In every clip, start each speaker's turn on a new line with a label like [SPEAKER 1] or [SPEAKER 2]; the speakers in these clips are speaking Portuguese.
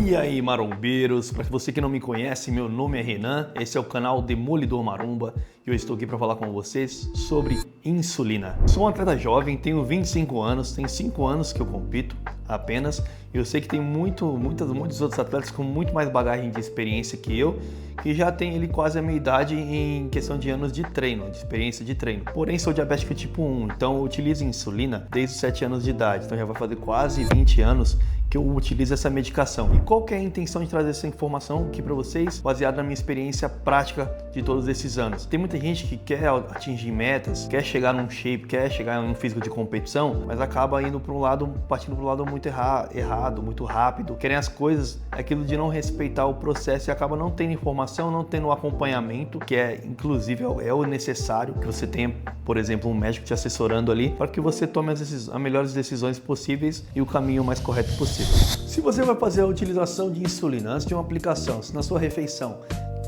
[SPEAKER 1] E aí, marombeiros, para você que não me conhece, meu nome é Renan, esse é o canal Demolidor Maromba e eu estou aqui para falar com vocês sobre insulina. Sou um atleta jovem, tenho 25 anos, tem 5 anos que eu compito apenas. Eu sei que tem muitos outros atletas com muito mais bagagem de experiência que eu, que já tem ele quase a minha idade em questão de anos de treino, de experiência de treino. Porém, sou diabético tipo 1, então eu utilizo insulina desde os 7 anos de idade, então já vai fazer quase 20 anos que eu utilizo essa medicação. E qual que é a intenção de trazer essa informação aqui para vocês, baseada na minha experiência prática de todos esses anos? Tem muita gente que quer atingir metas, quer chegar num shape, quer chegar num físico de competição, mas acaba indo para um lado, partindo para um lado muito errado, muito rápido, querem as coisas, aquilo de não respeitar o processo e acaba não tendo informação, não tendo o acompanhamento, que é, inclusive, é o necessário, que você tenha, por exemplo, um médico te assessorando ali, para que você tome as melhores decisões possíveis e o caminho mais correto possível. Se você vai fazer a utilização de insulina antes de uma aplicação, se na sua refeição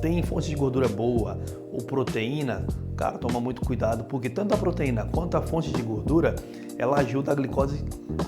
[SPEAKER 1] tem fonte de gordura boa ou proteína, cara, toma muito cuidado, porque tanto a proteína quanto a fonte de gordura, ela ajuda a glicose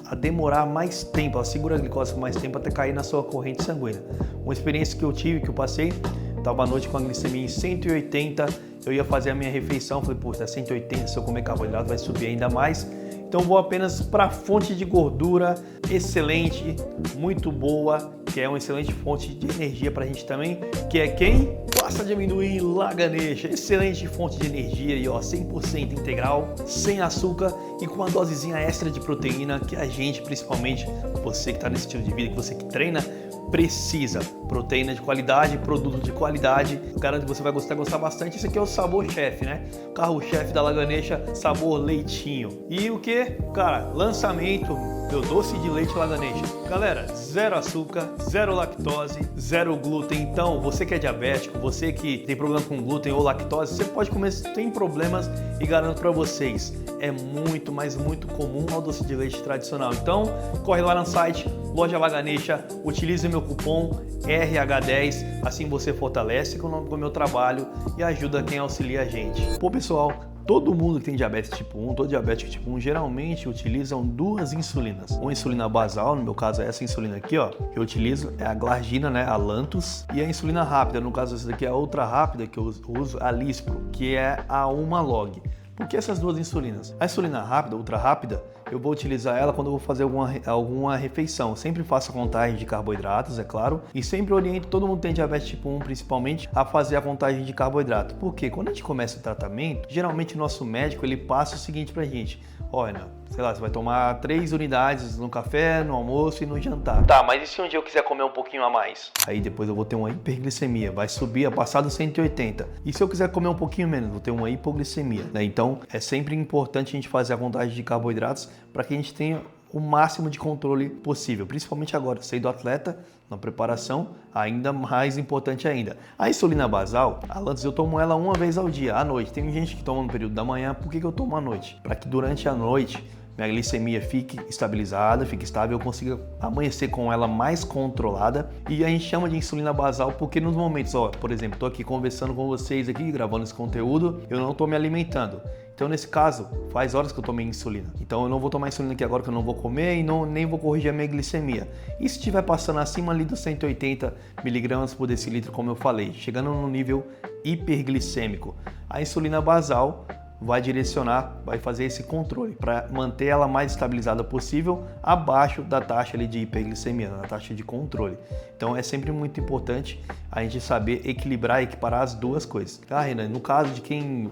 [SPEAKER 1] a demorar mais tempo, ela segura a glicose por mais tempo até cair na sua corrente sanguínea. Uma experiência que eu tive, que eu passei, estava à noite com a glicemia em 180, eu ia fazer a minha refeição, falei, pô, tá 180, se eu comer carboidrato vai subir ainda mais. Então vou apenas para a fonte de gordura excelente, muito boa, que é uma excelente fonte de energia para a gente também, que é quem? Pasta de amendoim La Ganesha, excelente fonte de energia e ó, 100% integral, sem açúcar e com uma dosezinha extra de proteína que a gente, principalmente você que está nesse estilo de vida, que você que treina, precisa. Proteína de qualidade, produto de qualidade, garanto que você vai gostar bastante. Esse aqui é o sabor chefe, né? Carro-chefe da La Ganesha, sabor leitinho. E o que? Cara, lançamento, meu doce de leite La Ganesha. Galera, zero açúcar, zero lactose, zero glúten. Então, você que é diabético, você que tem problema com glúten ou lactose, você pode comer sem problemas e garanto para vocês, é muito, mas muito comum ao doce de leite tradicional. Então, corre lá no site, loja La Ganesha, utilize meu cupom RH10, assim você fortalece com o meu trabalho e ajuda quem auxilia a gente. Pô, pessoal, todo mundo que tem diabetes tipo 1, todo diabético tipo 1, geralmente utilizam duas insulinas. Uma insulina basal, no meu caso é essa insulina aqui, ó, que eu utilizo, é a Glargina, né, a Lantus, e a insulina rápida, no caso essa daqui é a outra rápida que eu uso, a Lispro, que é a Humalog. Por que essas duas insulinas? A insulina rápida, ultra rápida, eu vou utilizar ela quando eu vou fazer alguma refeição. Sempre faço a contagem de carboidratos, é claro, e sempre oriento todo mundo que tem diabetes tipo 1, principalmente, a fazer a contagem de carboidrato. Porque quando a gente começa o tratamento, geralmente o nosso médico ele passa o seguinte pra gente: olha, sei lá, você vai tomar 3 unidades no café, no almoço e no jantar. Tá, mas e se um dia eu quiser comer um pouquinho a mais? Aí depois eu vou ter uma hiperglicemia, vai subir a passar dos 180. E se eu quiser comer um pouquinho menos, vou ter uma hipoglicemia, né? Então é sempre importante a gente fazer a contagem de carboidratos para que a gente tenha o máximo de controle possível, principalmente agora, sendo atleta, na preparação, ainda mais importante ainda. A insulina basal, a Lantus, eu tomo ela uma vez ao dia, à noite. Tem gente que toma no período da manhã, por que eu tomo à noite? Para que durante a noite minha glicemia fique estabilizada, fique estável, eu consiga amanhecer com ela mais controlada. E a gente chama de insulina basal porque nos momentos, ó, por exemplo, estou aqui conversando com vocês aqui, gravando esse conteúdo, eu não estou me alimentando. Então, nesse caso, faz horas que eu tomei insulina. Então, eu não vou tomar insulina aqui agora que eu não vou comer e nem vou corrigir a minha glicemia. E se estiver passando acima ali dos 180 miligramas por decilitro, como eu falei, chegando no nível hiperglicêmico, a insulina basal vai direcionar, vai fazer esse controle para manter ela mais estabilizada possível abaixo da taxa ali de hiperglicemia, na taxa de controle. Então é sempre muito importante a gente saber equilibrar e equiparar as duas coisas. Tá, Renan? No caso de quem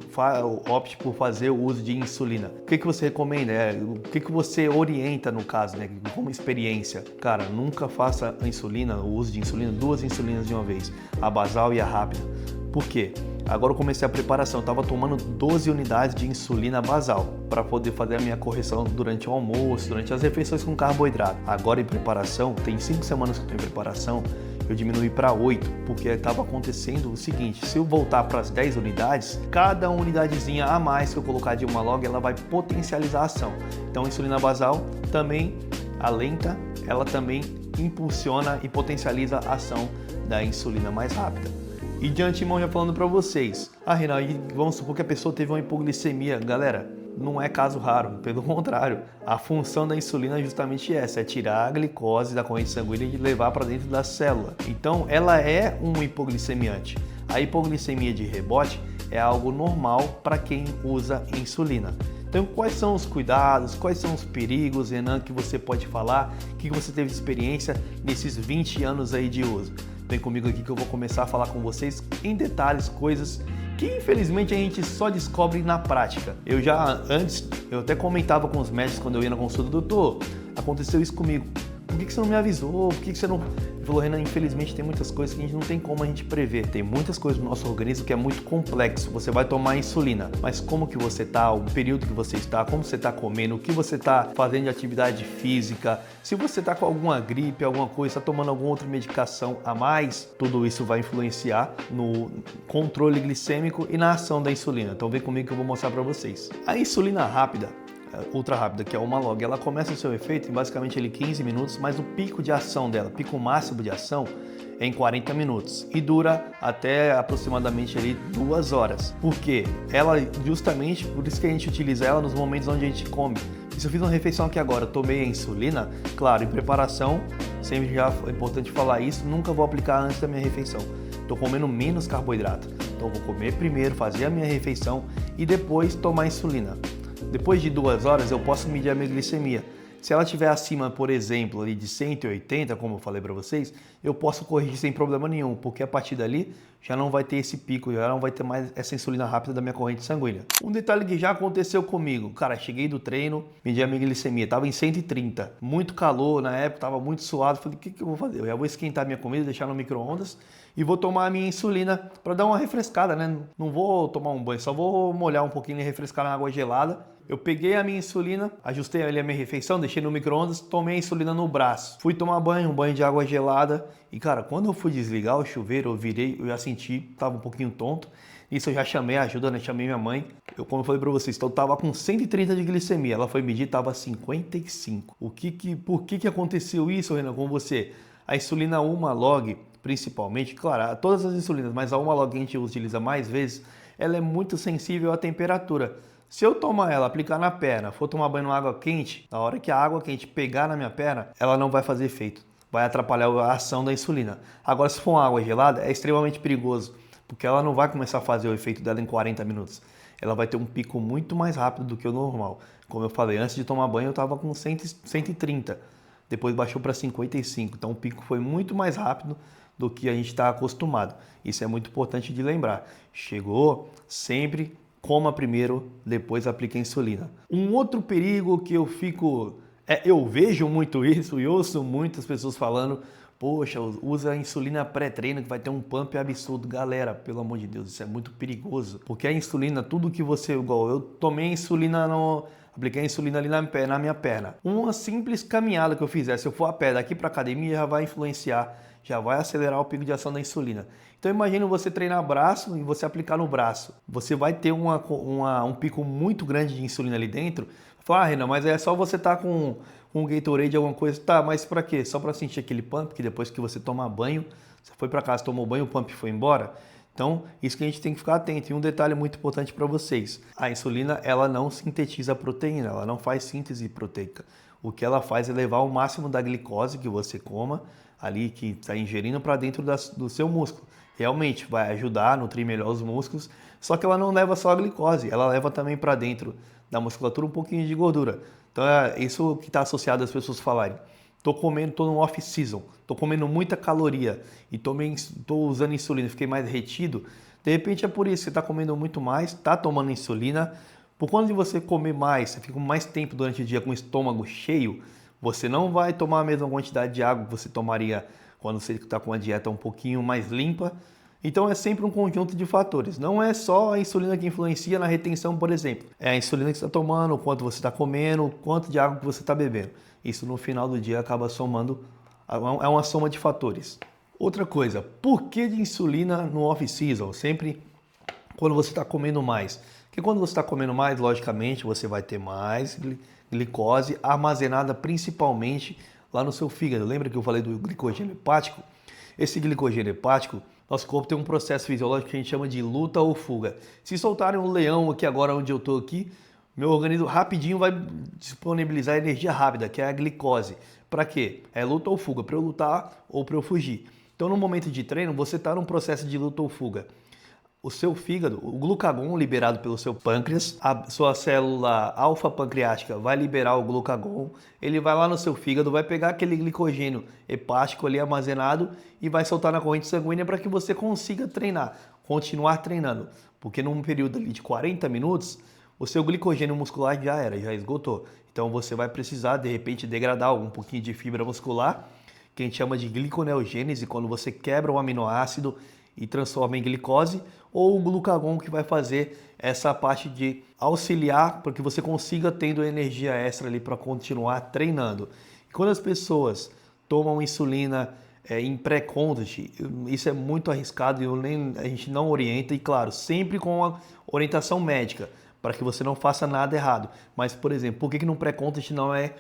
[SPEAKER 1] opte por fazer o uso de insulina, o que você recomenda? O que você orienta no caso, né? Como experiência? Cara, nunca faça a insulina, o uso de insulina, duas insulinas de uma vez, a basal e a rápida. Por quê? Agora eu comecei a preparação, eu estava tomando 12 unidades de insulina basal para poder fazer a minha correção durante o almoço, durante as refeições com carboidrato. Agora em preparação, tem 5 semanas que eu estou em preparação, eu diminui para 8, porque estava acontecendo o seguinte: se eu voltar para as 10 unidades, cada unidadezinha a mais que eu colocar de Humalog, ela vai potencializar a ação. Então a insulina basal também, a lenta, ela também impulsiona e potencializa a ação da insulina mais rápida. E de antemão já falando para vocês, Renan, vamos supor que a pessoa teve uma hipoglicemia. Galera, não é caso raro, pelo contrário. A função da insulina é justamente essa, é tirar a glicose da corrente sanguínea e levar para dentro da célula. Então, ela é um hipoglicemiante. A hipoglicemia de rebote é algo normal para quem usa insulina. Então, quais são os cuidados, quais são os perigos, Renan, que você pode falar, que você teve de experiência nesses 20 anos aí de uso? Vem comigo aqui que eu vou começar a falar com vocês em detalhes, coisas que infelizmente a gente só descobre na prática. Eu até comentava com os médicos quando eu ia na consulta, doutor, aconteceu isso comigo. Por que você não me avisou? Por que você não... Ele falou, Renan, infelizmente tem muitas coisas que a gente não tem como a gente prever. Tem muitas coisas no nosso organismo que é muito complexo. Você vai tomar insulina, mas como que você está, o período que você está, como você está comendo, o que você está fazendo de atividade física, se você está com alguma gripe, alguma coisa, está tomando alguma outra medicação a mais, tudo isso vai influenciar no controle glicêmico e na ação da insulina. Então vem comigo que eu vou mostrar para vocês. A insulina rápida, ultra rápida, que é uma log, ela começa o seu efeito em basicamente 15 minutos, mas o pico de ação dela, pico máximo de ação, é em 40 minutos e dura até aproximadamente 2 horas. Por quê? Ela, justamente, por isso que a gente utiliza ela nos momentos onde a gente come. Se eu fiz uma refeição aqui agora, tomei a insulina, claro, em preparação, sempre já é importante falar isso, nunca vou aplicar antes da minha refeição. Estou comendo menos carboidrato, então vou comer primeiro, fazer a minha refeição e depois tomar insulina. Depois de 2 horas eu posso medir a minha glicemia. Se ela estiver acima, por exemplo, ali de 180, como eu falei para vocês, eu posso corrigir sem problema nenhum, porque a partir dali já não vai ter esse pico, já não vai ter mais essa insulina rápida da minha corrente sanguínea. Um detalhe que já aconteceu comigo, cara, cheguei do treino, medi a minha glicemia, estava em 130, muito calor na época, estava muito suado, falei, o que eu vou fazer? Eu já vou esquentar minha comida, deixar no micro-ondas e vou tomar a minha insulina para dar uma refrescada, né? Não vou tomar um banho, só vou molhar um pouquinho e refrescar na água gelada. Eu peguei a minha insulina, ajustei ali a minha refeição, deixei no micro-ondas, tomei a insulina no braço. Fui tomar banho, um banho de água gelada. E cara, quando eu fui desligar o chuveiro, eu virei, eu já senti, tava um pouquinho tonto. Isso eu já chamei a ajuda, né? Chamei minha mãe. Como eu falei pra vocês, então eu tava com 130 de glicemia. Ela foi medir, tava 55. Por que aconteceu isso, Renan, com você? A insulina 1 log, principalmente, claro, todas as insulinas, mas a 1 log que a gente utiliza mais vezes, ela é muito sensível à temperatura. Se eu tomar ela, aplicar na perna, for tomar banho na água quente, na hora que a água quente pegar na minha perna, ela não vai fazer efeito. Vai atrapalhar a ação da insulina. Agora, se for uma água gelada, é extremamente perigoso, porque ela não vai começar a fazer o efeito dela em 40 minutos. Ela vai ter um pico muito mais rápido do que o normal. Como eu falei, antes de tomar banho eu estava com 130, depois baixou para 55. Então o pico foi muito mais rápido do que a gente está acostumado. Isso é muito importante de lembrar. Chegou, sempre coma primeiro, depois aplique a insulina. Um outro perigo que eu vejo muito isso e ouço muitas pessoas falando, poxa, usa a insulina pré-treino que vai ter um pump absurdo. Galera, pelo amor de Deus, isso é muito perigoso. Porque a insulina, tudo que você... Igual eu tomei a insulina apliquei a insulina ali na minha perna. Uma simples caminhada que eu fizer, se eu for a pé daqui para academia, já vai influenciar, já vai acelerar o pico de ação da insulina. Então imagina você treinar braço e você aplicar no braço. Você vai ter um pico muito grande de insulina ali dentro. Fala, Renan, mas é só você estar com um Gatorade, alguma coisa. Tá, mas para quê? Só para sentir aquele pump, que depois que você tomar banho, você foi para casa, tomou banho, o pump foi embora. Então, isso que a gente tem que ficar atento. E um detalhe muito importante para vocês. A insulina, ela não sintetiza proteína, ela não faz síntese proteica. O que ela faz é levar o máximo da glicose que você coma, ali que está ingerindo para dentro do seu músculo. Realmente vai ajudar a nutrir melhor os músculos, só que ela não leva só a glicose, ela leva também para dentro da musculatura um pouquinho de gordura. Então é isso que está associado às pessoas falarem. Estou no off-season, estou comendo muita caloria e estou usando insulina, fiquei mais retido. De repente é por isso que você está comendo muito mais, está tomando insulina. Por conta de você comer mais, você fica mais tempo durante o dia com o estômago cheio, você não vai tomar a mesma quantidade de água que você tomaria quando você está com uma dieta um pouquinho mais limpa. Então é sempre um conjunto de fatores. Não é só a insulina que influencia na retenção, por exemplo. É a insulina que você está tomando, o quanto você está comendo, o quanto de água que você está bebendo. Isso no final do dia acaba somando, é uma soma de fatores. Outra coisa, por que de insulina no off-season? Sempre quando você está comendo mais. Porque quando você está comendo mais, logicamente, você vai ter mais glicose armazenada principalmente lá no seu fígado. Lembra que eu falei do glicogênio hepático? Esse glicogênio hepático, nosso corpo tem um processo fisiológico que a gente chama de luta ou fuga. Se soltarem um leão aqui agora onde eu estou aqui, Meu organismo rapidinho vai disponibilizar energia rápida, que é a glicose. Para quê? É luta ou fuga, para eu lutar ou para eu fugir. Então, no momento de treino, você está num processo de luta ou fuga. O seu fígado, o glucagon liberado pelo seu pâncreas, a sua célula alfa-pancreática vai liberar o glucagon, ele vai lá no seu fígado, vai pegar aquele glicogênio hepático ali armazenado e vai soltar na corrente sanguínea para que você consiga treinar, continuar treinando. Porque num período ali de 40 minutos, o seu glicogênio muscular já esgotou. Então você vai precisar, de repente, degradar um pouquinho de fibra muscular, que a gente chama de gliconeogênese, quando você quebra o aminoácido e transforma em glicose, ou o glucagon, que vai fazer essa parte de auxiliar para que você consiga tendo energia extra ali para continuar treinando. E quando as pessoas tomam insulina em pré-contact, isso é muito arriscado e a gente não orienta, e claro, sempre com a orientação médica, para que você não faça nada errado. Mas, por exemplo, por que no pré-contact não é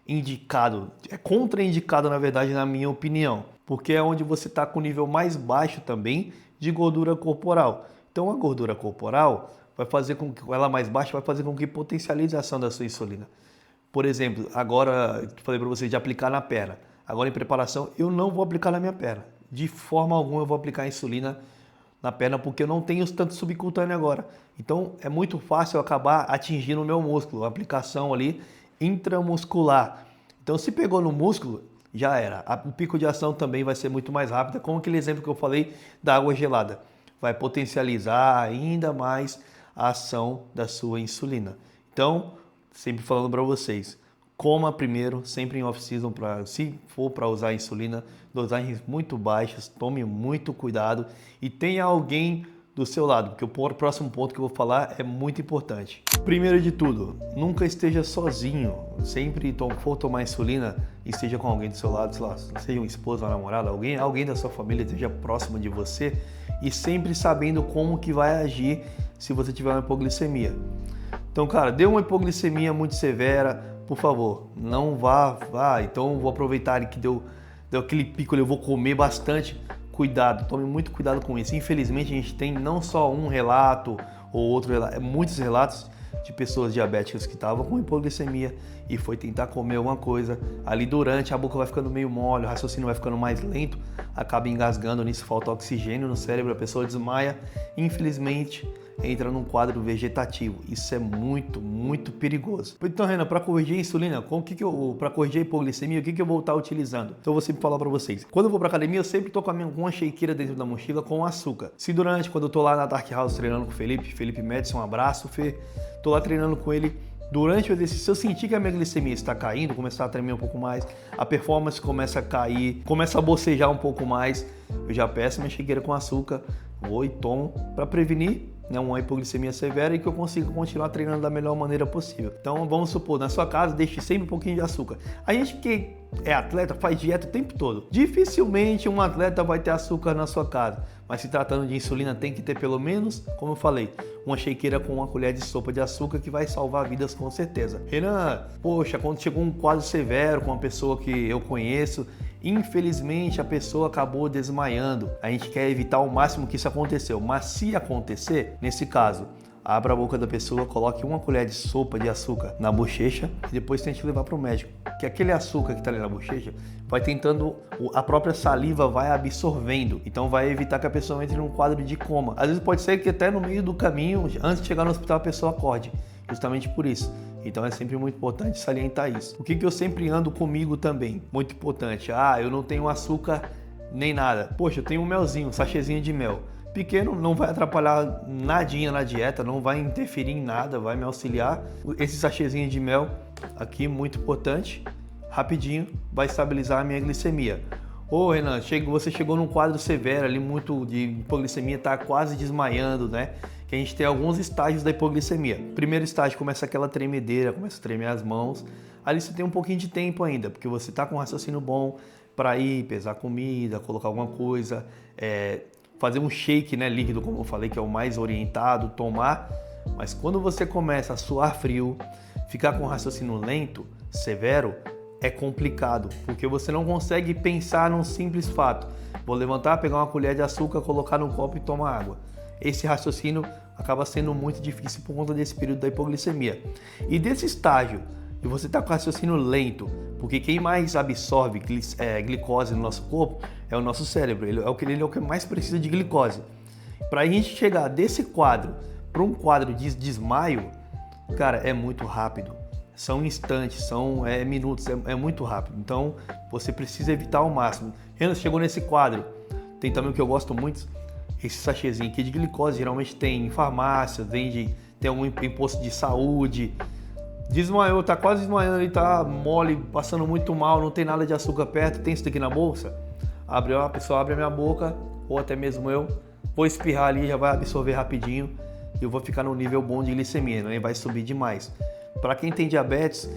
[SPEAKER 1] indicado? É contraindicado, na verdade, na minha opinião, porque é onde você está com o nível mais baixo também de gordura corporal. Então a gordura corporal vai fazer com que ela mais baixa vai fazer com que potencialize a ação da sua insulina. Por exemplo, agora que falei para você de aplicar na perna. Agora em preparação eu não vou aplicar na minha perna. De forma alguma eu vou aplicar insulina na perna porque eu não tenho tanto subcutâneo agora. Então é muito fácil eu acabar atingindo o meu músculo, a aplicação ali intramuscular. Então se pegou no músculo, já era. O pico de ação também vai ser muito mais rápido, como aquele exemplo que eu falei da água gelada. Vai potencializar ainda mais a ação da sua insulina. Então, sempre falando para vocês, coma primeiro, sempre em off-season, se for para usar insulina, dosagens muito baixas, tome muito cuidado e tenha alguém do seu lado, porque o próximo ponto que eu vou falar é muito importante. Primeiro de tudo, nunca esteja sozinho. Sempre for tomar insulina, esteja com alguém do seu lado, sei lá, seja um esposo, uma namorada, alguém da sua família, esteja próximo de você e sempre sabendo como que vai agir se você tiver uma hipoglicemia. Então, cara, deu uma hipoglicemia muito severa, por favor, não vá, então vou aproveitar que deu aquele pico, eu vou comer bastante. Cuidado, tome muito cuidado com isso. Infelizmente a gente tem não só um relato ou outro relato, muitos relatos de pessoas diabéticas que estavam com hipoglicemia e foi tentar comer alguma coisa. Ali durante a boca vai ficando meio mole, o raciocínio vai ficando mais lento, acaba engasgando, nisso falta oxigênio no cérebro, a pessoa desmaia, infelizmente entra num quadro vegetativo. Isso é muito, muito perigoso. Então, Renan, para corrigir a insulina, para corrigir a hipoglicemia, o que eu vou estar utilizando? Então, eu vou sempre falar para vocês. Quando eu vou para academia, eu sempre tô com uma shakeira dentro da mochila com açúcar. Se quando eu tô lá na Dark House treinando com o Felipe Madison, um abraço, Fê. Tô lá treinando com ele. Durante o exercício, se eu sentir que a minha glicemia está caindo, começar a tremer um pouco mais, a performance começa a cair, começa a bocejar um pouco mais, eu já peço minha shakeira com açúcar, vou e tomo para prevenir uma hipoglicemia severa e que eu consiga continuar treinando da melhor maneira possível. Então vamos supor, na sua casa deixe sempre um pouquinho de açúcar. A gente que é atleta faz dieta o tempo todo. Dificilmente um atleta vai ter açúcar na sua casa, mas se tratando de insulina tem que ter pelo menos, como eu falei, uma shakeira com uma colher de sopa de açúcar que vai salvar vidas com certeza. Renan, poxa, quando chegou um quadro severo com uma pessoa que eu conheço, infelizmente a pessoa acabou desmaiando. A gente quer evitar ao máximo que isso aconteceu, mas se acontecer, nesse caso, abra a boca da pessoa, coloque uma colher de sopa de açúcar na bochecha e depois tente levar para o médico. Que aquele açúcar que está ali na bochecha vai tentando, a própria saliva vai absorvendo, então vai evitar que a pessoa entre num quadro de coma. Às vezes pode ser que até no meio do caminho, antes de chegar no hospital, a pessoa acorde, justamente por isso. Então é sempre muito importante salientar isso. O que eu sempre ando comigo também, muito importante, eu não tenho açúcar nem nada. Poxa, eu tenho um melzinho, um sachêzinho de mel. Pequeno, não vai atrapalhar nadinha na dieta, não vai interferir em nada, vai me auxiliar. Esse sachêzinho de mel aqui, muito importante, rapidinho, vai estabilizar a minha glicemia. Ô Renan, você chegou num quadro severo ali, muito de hipoglicemia, tá quase desmaiando, né? Que a gente tem alguns estágios da hipoglicemia. Primeiro estágio, começa aquela tremedeira, começa a tremer as mãos. Ali você tem um pouquinho de tempo ainda, porque você tá com um raciocínio bom para ir pesar comida, colocar alguma coisa, fazer um shake, né, líquido, como eu falei, que é o mais orientado, tomar. Mas quando você começa a suar frio, ficar com um raciocínio lento, severo, é complicado, porque você não consegue pensar num simples fato. Vou levantar, pegar uma colher de açúcar, colocar num copo e tomar água. esse raciocínio acaba sendo muito difícil por conta desse período da hipoglicemia. E desse estágio, de você estar com raciocínio lento, porque quem mais absorve glicose no nosso corpo é o nosso cérebro, ele é o que mais precisa de glicose. Para a gente chegar desse quadro para um quadro de desmaio, cara, é muito rápido. São instantes, são minutos, é muito rápido. Então, você precisa evitar ao máximo. Renan, chegou nesse quadro. Tem também o que eu gosto muito, esse sachêzinho aqui de glicose. Geralmente tem em farmácia, tem algum imposto de saúde. Desmaiou, tá quase desmaiando, ele tá mole, passando muito mal, não tem nada de açúcar perto, tem isso daqui na bolsa? A pessoa abre a minha boca, ou até mesmo eu, vou espirrar ali, já vai absorver rapidinho e eu vou ficar no nível bom de glicemia, nem vai subir demais. Para quem tem diabetes,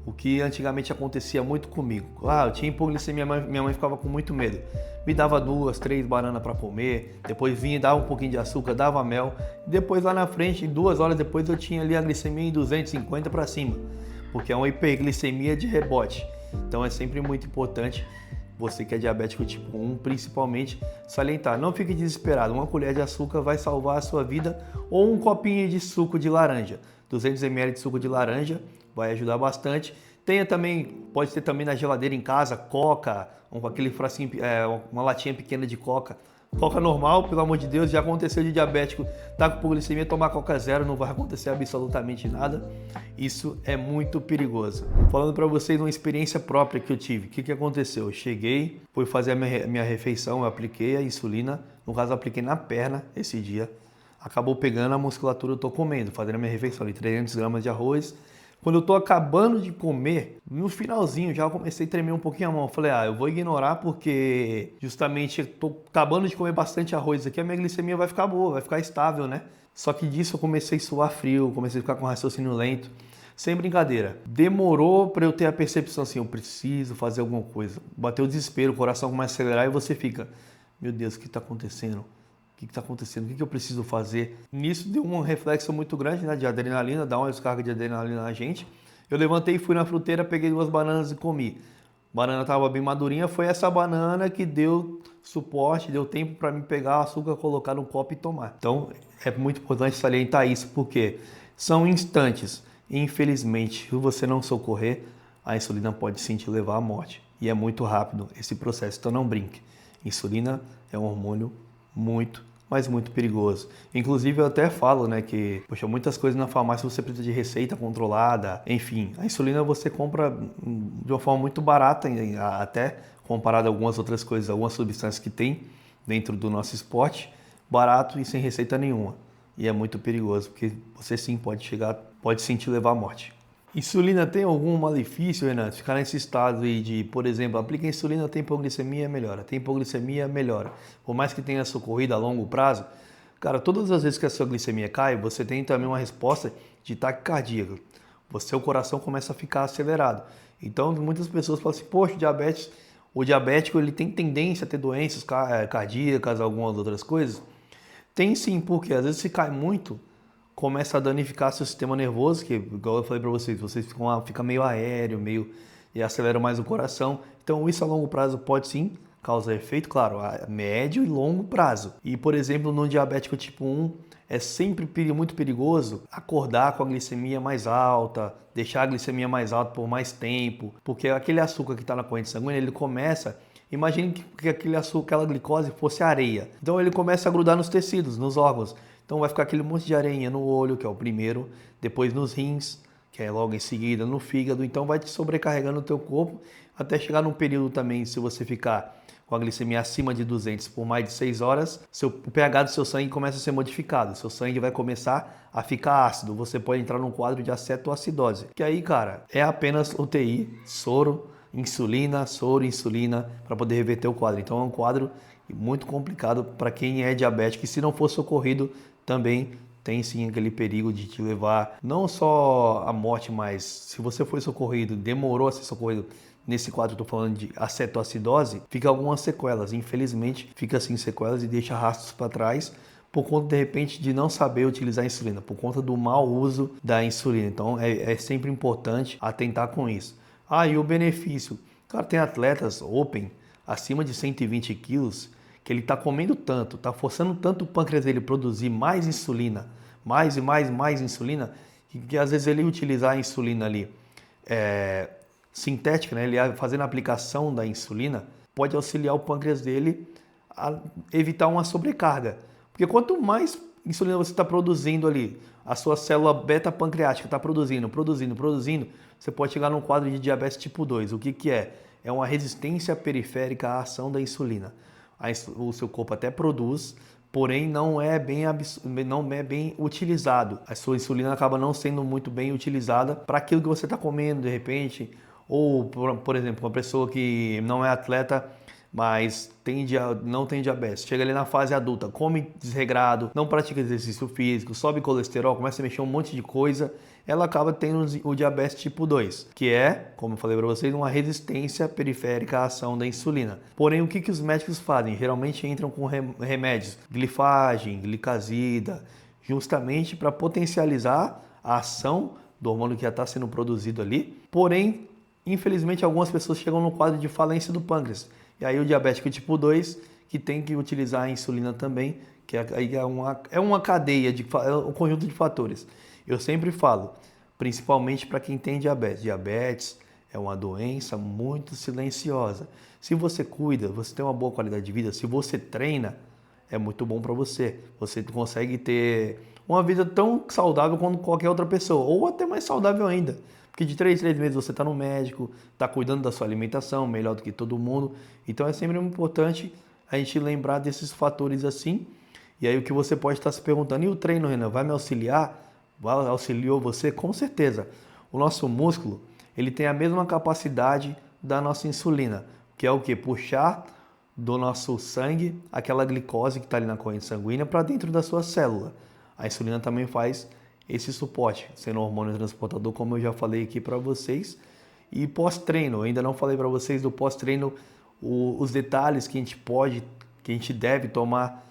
[SPEAKER 1] o que antigamente acontecia muito comigo, eu tinha hipoglicemia, minha mãe ficava com muito medo. Me dava 2, 3 bananas para comer, depois vinha e dava um pouquinho de açúcar, dava mel. Depois lá na frente, 2 horas depois, eu tinha ali a glicemia em 250 para cima, porque é uma hiperglicemia de rebote. Então é sempre muito importante, você que é diabético tipo 1, principalmente, salientar. Não fique desesperado, uma colher de açúcar vai salvar a sua vida, ou um copinho de suco de laranja. 200 ml de suco de laranja vai ajudar bastante. Pode ter também na geladeira em casa, Coca, aquele frasquinho, uma latinha pequena de Coca. Coca normal, pelo amor de Deus, já aconteceu de diabético, tá com hipoglicemia, tomar Coca zero, não vai acontecer absolutamente nada. Isso é muito perigoso. Falando para vocês uma experiência própria que eu tive. O que aconteceu? Eu cheguei, fui fazer a minha refeição, eu apliquei a insulina, no caso eu apliquei na perna esse dia. Acabou pegando a musculatura, eu tô comendo, fazendo a minha refeição ali, 300 gramas de arroz. Quando eu tô acabando de comer, no finalzinho já comecei a tremer um pouquinho a mão. Eu falei, eu vou ignorar porque justamente eu tô acabando de comer bastante arroz aqui, a minha glicemia vai ficar boa, vai ficar estável, né? Só que disso eu comecei a suar frio, comecei a ficar com raciocínio lento. Sem brincadeira. Demorou para eu ter a percepção assim, eu preciso fazer alguma coisa. Bateu o desespero, o coração começa a acelerar e você fica, meu Deus, o que está acontecendo? O que está acontecendo? O que eu preciso fazer? Nisso deu um reflexo muito grande, né, de adrenalina, dá uma descarga de adrenalina na gente. Eu levantei, fui na fruteira, peguei 2 bananas e comi. A banana estava bem madurinha, foi essa banana que deu suporte, deu tempo para mim pegar o açúcar, colocar no copo e tomar. Então é muito importante salientar isso, porque são instantes. Infelizmente, se você não socorrer, a insulina pode sim te levar à morte. E é muito rápido esse processo, então não brinque. Insulina é um hormônio mas muito perigoso. Inclusive eu até falo, né, que muitas coisas na farmácia você precisa de receita controlada, enfim. A insulina você compra de uma forma muito barata, até comparado a algumas outras coisas, algumas substâncias que tem dentro do nosso esporte, barato e sem receita nenhuma. E é muito perigoso, porque você sim pode sim te levar à morte. Insulina tem algum malefício, Renato? Ficar nesse estado aí de, por exemplo, aplica insulina, tem hipoglicemia, melhora. Tem hipoglicemia, melhora. Por mais que tenha socorrido a longo prazo, cara, todas as vezes que a sua glicemia cai, você tem também uma resposta de taquicardia. O coração começa a ficar acelerado. Então, muitas pessoas falam assim, poxa, o diabético ele tem tendência a ter doenças cardíacas, algumas outras coisas. Tem sim, porque às vezes se cai muito, começa a danificar seu sistema nervoso, que, igual eu falei para vocês fica meio aéreo, e acelera mais o coração. Então isso a longo prazo pode sim causar efeito, claro, a médio e longo prazo. E, por exemplo, no diabético tipo 1, é sempre muito perigoso acordar com a glicemia mais alta, deixar a glicemia mais alta por mais tempo, porque aquele açúcar que está na corrente sanguínea, ele começa... Imagine que aquele açúcar, aquela glicose fosse areia. Então ele começa a grudar nos tecidos, nos órgãos. Então vai ficar aquele monte de areinha no olho, que é o primeiro, depois nos rins, que é logo em seguida no fígado. Então vai te sobrecarregando o teu corpo, até chegar num período também, se você ficar com a glicemia acima de 200 por mais de 6 horas, o pH do seu sangue começa a ser modificado. Seu sangue vai começar a ficar ácido. Você pode entrar num quadro de acetoacidose. Que aí, cara, é apenas UTI, soro, insulina, para poder reverter o quadro. Então é um quadro muito complicado para quem é diabético e se não for socorrido também tem sim aquele perigo de te levar não só à morte, mas se você foi socorrido, demorou a ser socorrido, nesse quadro eu estou falando de acetoacidose, fica algumas sequelas, infelizmente fica assim sequelas e deixa rastros para trás por conta de repente de não saber utilizar a insulina, por conta do mau uso da insulina. Então é sempre importante atentar com isso. E o benefício? Cara, tem atletas open acima de 120 quilos que ele está comendo tanto, está forçando tanto o pâncreas dele produzir mais insulina, mais e mais insulina, que às vezes ele utilizar a insulina ali sintética, né? Ele fazendo a aplicação da insulina, pode auxiliar o pâncreas dele a evitar uma sobrecarga. Porque quanto mais insulina você está produzindo ali, a sua célula beta-pancreática está produzindo, você pode chegar num quadro de diabetes tipo 2. O que é? É uma resistência periférica à ação da insulina. O seu corpo até produz, porém não é bem utilizado. A sua insulina acaba não sendo muito bem utilizada para aquilo que você está comendo de repente. Ou, por exemplo, uma pessoa que não é atleta, mas não tem diabetes, chega ali na fase adulta, come desregrado, não pratica exercício físico, sobe colesterol, começa a mexer um monte de coisa, ela acaba tendo o diabetes tipo 2, que é, como eu falei para vocês, uma resistência periférica à ação da insulina. Porém, o que os médicos fazem? Geralmente entram com remédios, glifagem, glicazida, justamente para potencializar a ação do hormônio que já está sendo produzido ali. Porém, infelizmente, algumas pessoas chegam no quadro de falência do pâncreas. E aí o diabético tipo 2, que tem que utilizar a insulina também, que é uma cadeia, é um conjunto de fatores. Eu sempre falo, principalmente para quem tem diabetes. Diabetes é uma doença muito silenciosa. Se você cuida, você tem uma boa qualidade de vida, se você treina, é muito bom para você. Você consegue ter uma vida tão saudável quanto qualquer outra pessoa, ou até mais saudável ainda. Porque de 3 meses você está no médico, está cuidando da sua alimentação, melhor do que todo mundo. Então é sempre importante a gente lembrar desses fatores assim. E aí o que você pode estar se perguntando, e o treino, Renan, vai me auxiliar? Auxiliou você? Com certeza. O nosso músculo, ele tem a mesma capacidade da nossa insulina, que é o quê? Puxar do nosso sangue aquela glicose que está ali na corrente sanguínea para dentro da sua célula. A insulina também faz esse suporte, sendo um hormônio transportador, como eu já falei aqui para vocês. E pós-treino, eu ainda não falei para vocês do pós-treino, os detalhes que a gente deve tomar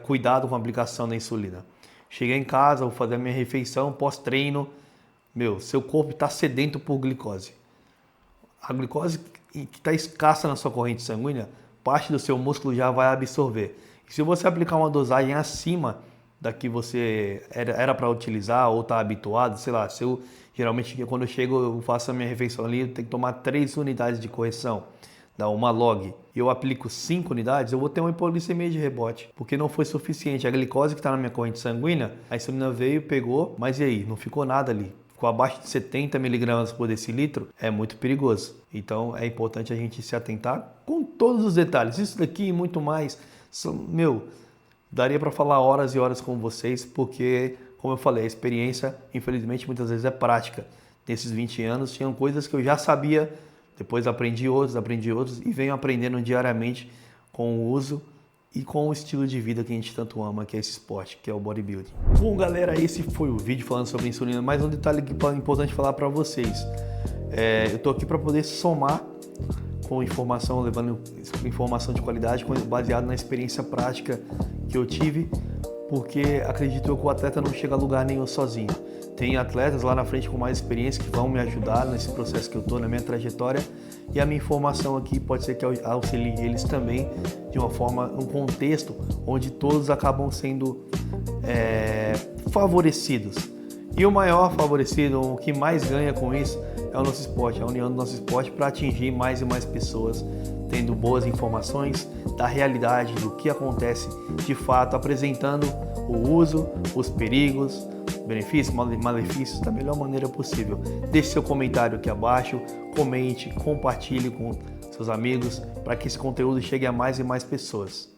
[SPEAKER 1] cuidado com a aplicação da insulina. Cheguei em casa, vou fazer a minha refeição, pós-treino, seu corpo está sedento por glicose. A glicose que está escassa na sua corrente sanguínea, parte do seu músculo já vai absorver. E se você aplicar uma dosagem acima da que você era para utilizar ou está habituado, sei lá, geralmente quando eu chego, eu faço a minha refeição ali, eu tenho que tomar 3 unidades de correção, dá uma log, e eu aplico 5 unidades, eu vou ter uma hipoglicemia de rebote, porque não foi suficiente. A glicose que está na minha corrente sanguínea, a insulina veio, pegou, mas e aí? Não ficou nada ali. Ficou abaixo de 70 mg por decilitro, é muito perigoso. Então é importante a gente se atentar com todos os detalhes. Isso daqui e muito mais, daria para falar horas e horas com vocês, porque, como eu falei, a experiência, infelizmente, muitas vezes é prática. Nesses 20 anos, tinham coisas que eu já sabia, depois aprendi outros e venho aprendendo diariamente com o uso e com o estilo de vida que a gente tanto ama, que é esse esporte, que é o bodybuilding. Bom, galera, esse foi o vídeo falando sobre insulina. Mais um detalhe importante falar para vocês. Eu tô aqui para poder somar com informação, levando informação de qualidade, baseado na experiência prática que eu tive, porque acredito eu que o atleta não chega a lugar nenhum sozinho. Tem atletas lá na frente com mais experiência que vão me ajudar nesse processo que eu estou, na minha trajetória, e a minha informação aqui pode ser que auxilie eles também de uma forma, um contexto onde todos acabam sendo favorecidos. E o maior favorecido, o que mais ganha com isso, é o nosso esporte, a união do nosso esporte para atingir mais e mais pessoas, tendo boas informações da realidade, do que acontece de fato, apresentando o uso, os perigos, benefícios, malefícios da melhor maneira possível. Deixe seu comentário aqui abaixo, comente, compartilhe com seus amigos para que esse conteúdo chegue a mais e mais pessoas.